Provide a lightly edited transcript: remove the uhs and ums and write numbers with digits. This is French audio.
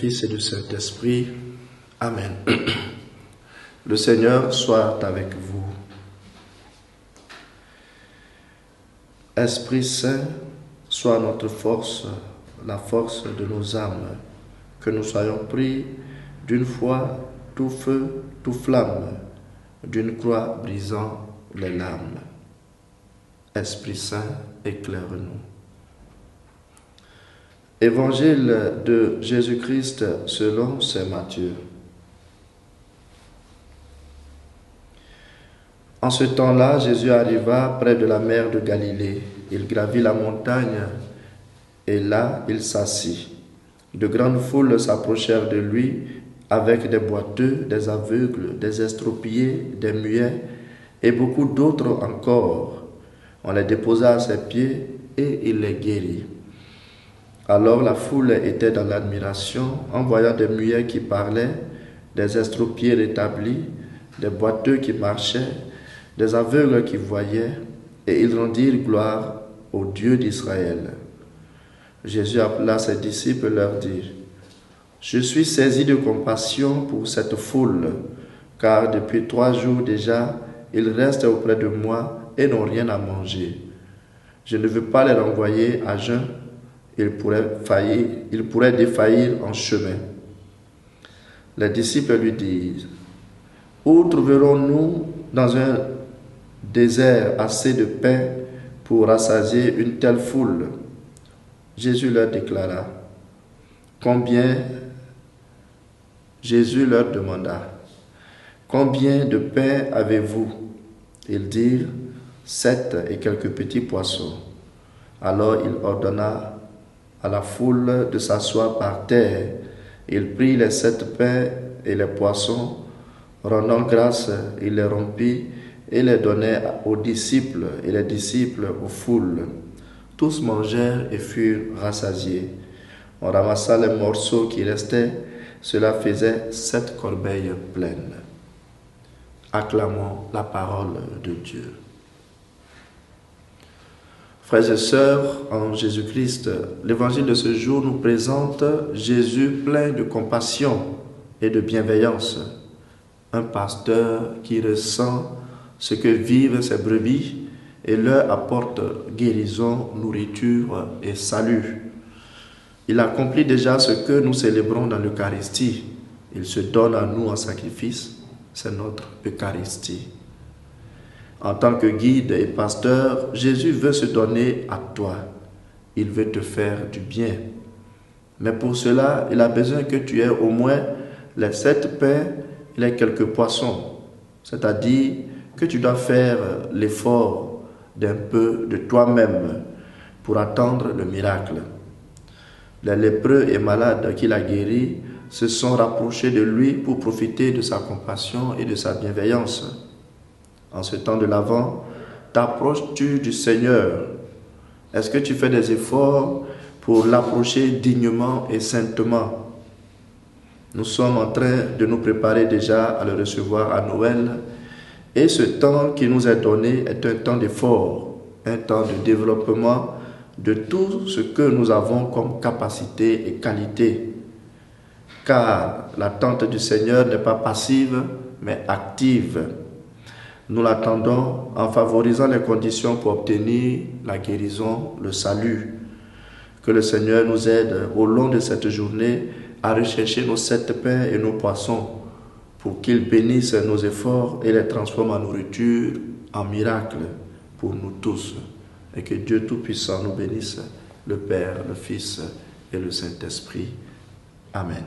Fils et du Saint-Esprit. Amen. Le Seigneur soit avec vous. Esprit Saint, sois notre force, la force de nos âmes, que nous soyons pris d'une foi tout feu, tout flamme, d'une croix brisant les lames. Esprit Saint, éclaire-nous. Évangile de Jésus-Christ selon saint Matthieu. En ce temps-là, Jésus arriva près de la mer de Galilée. Il gravit la montagne et là, il s'assit. De grandes foules s'approchèrent de lui avec des boiteux, des aveugles, des estropiés, des muets et beaucoup d'autres encore. On les déposa à ses pieds et il les guérit. Alors la foule était dans l'admiration en voyant des muets qui parlaient, des estropiés rétablis, des boiteux qui marchaient, des aveugles qui voyaient, et ils rendirent gloire au Dieu d'Israël. Jésus appela ses disciples et leur dit : Je suis saisi de compassion pour cette foule, car depuis 3 jours déjà, ils restent auprès de moi et n'ont rien à manger. Je ne veux pas les renvoyer à jeun, ils pourraient défaillir en chemin. Les disciples lui disent : Où trouverons-nous dans un désert assez de pain pour rassasier une telle foule ? Jésus leur déclara : Jésus leur demanda : Combien de pain avez-vous ? Ils dirent : 7 et quelques petits poissons. Alors il ordonna à la foule de s'asseoir par terre. Il prit les 7 pains et les poissons, rendant grâce, il les rompit et les donnait aux disciples, et les disciples aux foules. Tous mangèrent et furent rassasiés. On ramassa les morceaux qui restaient, cela faisait 7 corbeilles pleines. Acclamons la parole de Dieu. Frères et sœurs, en Jésus-Christ, l'évangile de ce jour nous présente Jésus plein de compassion et de bienveillance. Un pasteur qui ressent ce que vivent ses brebis et leur apporte guérison, nourriture et salut. Il accomplit déjà ce que nous célébrons dans l'Eucharistie. Il se donne à nous en sacrifice, c'est notre Eucharistie. En tant que guide et pasteur, Jésus veut se donner à toi. Il veut te faire du bien. Mais pour cela, il a besoin que tu aies au moins les 7 pains et les quelques poissons. C'est-à-dire que tu dois faire l'effort d'un peu de toi-même pour attendre le miracle. Les lépreux et malades qu'il a guéris se sont rapprochés de lui pour profiter de sa compassion et de sa bienveillance. En ce temps de l'Avent, t'approches-tu du Seigneur? Est-ce que tu fais des efforts pour l'approcher dignement et saintement? Nous sommes en train de nous préparer déjà à le recevoir à Noël. Et ce temps qui nous est donné est un temps d'effort, un temps de développement de tout ce que nous avons comme capacité et qualité. Car l'attente du Seigneur n'est pas passive, mais active. Nous l'attendons en favorisant les conditions pour obtenir la guérison, le salut. Que le Seigneur nous aide au long de cette journée à rechercher nos 7 pains et nos poissons pour qu'il bénisse nos efforts et les transforme en nourriture, en miracle pour nous tous. Et que Dieu Tout-Puissant nous bénisse, le Père, le Fils et le Saint-Esprit. Amen.